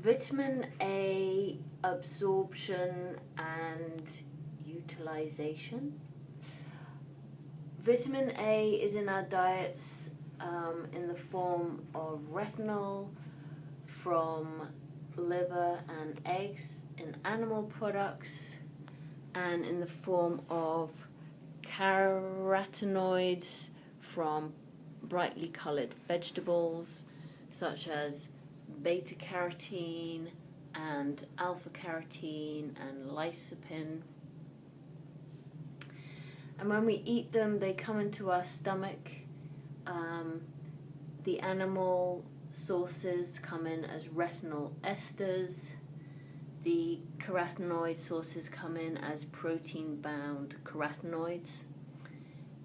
Vitamin A absorption and utilization. Vitamin A is in our diets in the form of retinol from liver and eggs, in animal products, and in the form of carotenoids from brightly colored vegetables such as beta carotene and alpha carotene and lycopene. And when we eat them, they come into our stomach. The animal sources come in as retinol esters. The carotenoid sources come in as protein-bound carotenoids.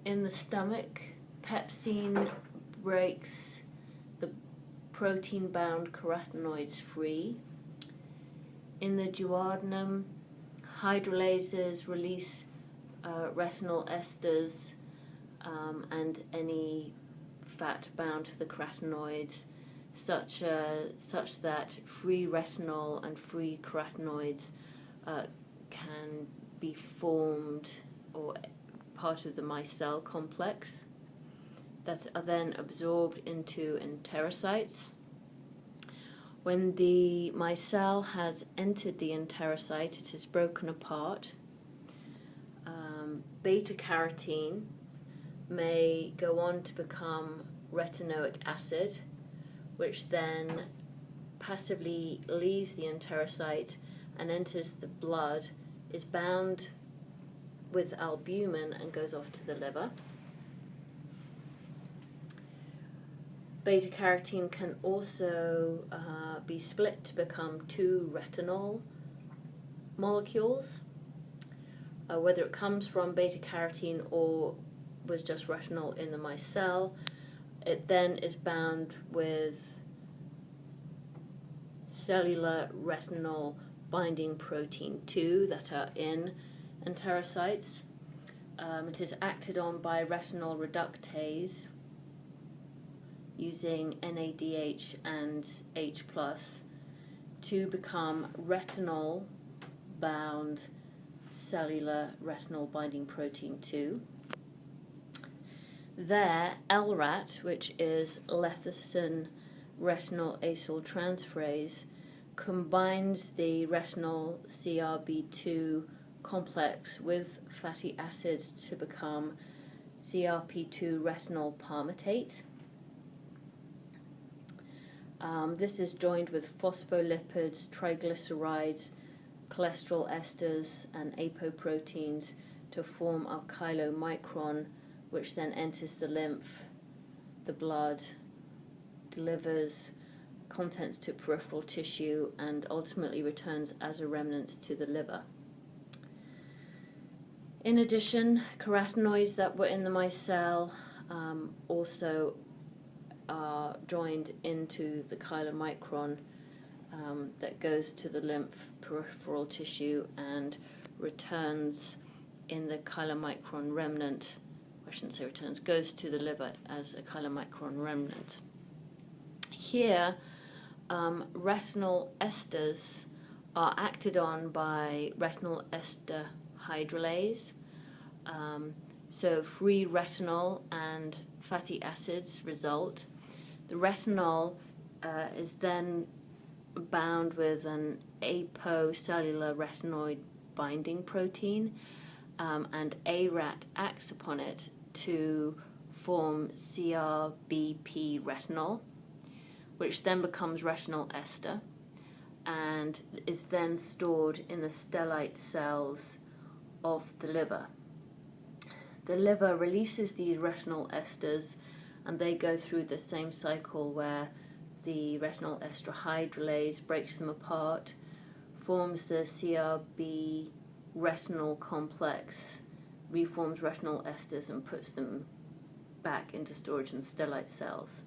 In the stomach, pepsine breaks the protein-bound carotenoids free. In the duodenum, hydrolases release retinol esters and any fat bound to the carotenoids, such that free retinol and free carotenoids can be formed or part of the micelle complex that are then absorbed into enterocytes. When the micelle has entered the enterocyte, it is broken apart. Beta carotene may go on to become retinoic acid, which then passively leaves the enterocyte and enters the blood, is bound with albumin and goes off to the liver. Beta carotene can also be split to become two retinol molecules. Whether it comes from beta carotene or was just retinol in the micelle, it then is bound with cellular retinol binding protein 2 that are in enterocytes. It is acted on by retinol reductase using NADH and H+ to become retinol bound cellular retinol binding protein 2. There, LRAT, which is lecithin retinol acyl transferase, combines the retinol CRB2 complex with fatty acids to become CRP2 retinol palmitate. This is joined with phospholipids, triglycerides, cholesterol esters, and apoproteins to form our chylomicron, which then enters the lymph, the blood, delivers contents to peripheral tissue, and ultimately returns as a remnant to the liver. In addition, carotenoids that were in the micelle also are joined into the chylomicron that goes to the lymph, peripheral tissue, and returns in the chylomicron remnant. I shouldn't say returns, goes to the liver as a chylomicron remnant. Here, retinol esters are acted on by retinol ester hydrolase. So free retinol and fatty acids result. The retinol is then bound with an apocellular retinoid binding protein, and ARAT acts upon it to form CRBP retinol, which then becomes retinol ester and is then stored in the stellate cells of the liver. The liver releases these retinol esters, and they go through the same cycle where the retinol ester hydrolase breaks them apart, forms the CRB retinol complex, reforms retinol esters, and puts them back into storage in stellate cells.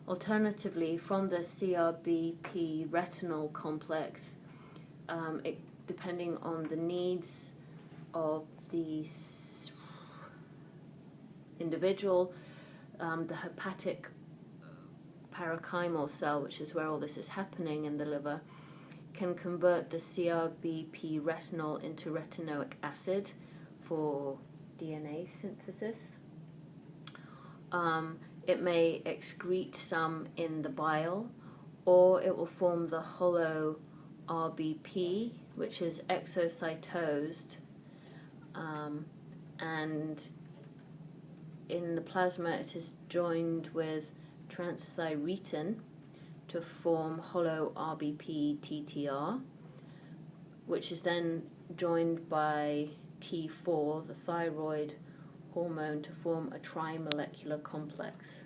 Alternatively, from the CRBP retinol complex, depending on the needs of the individual, the parenchymal cell, which is where all this is happening in the liver, can convert the CRBP retinol into retinoic acid for DNA synthesis. It may excrete some in the bile, or it will form the hollow RBP, which is exocytosed, and in the plasma it is joined with transthyretin to form hollow RBP TTR, which is then joined by T4, the thyroid hormone, to form a trimolecular complex.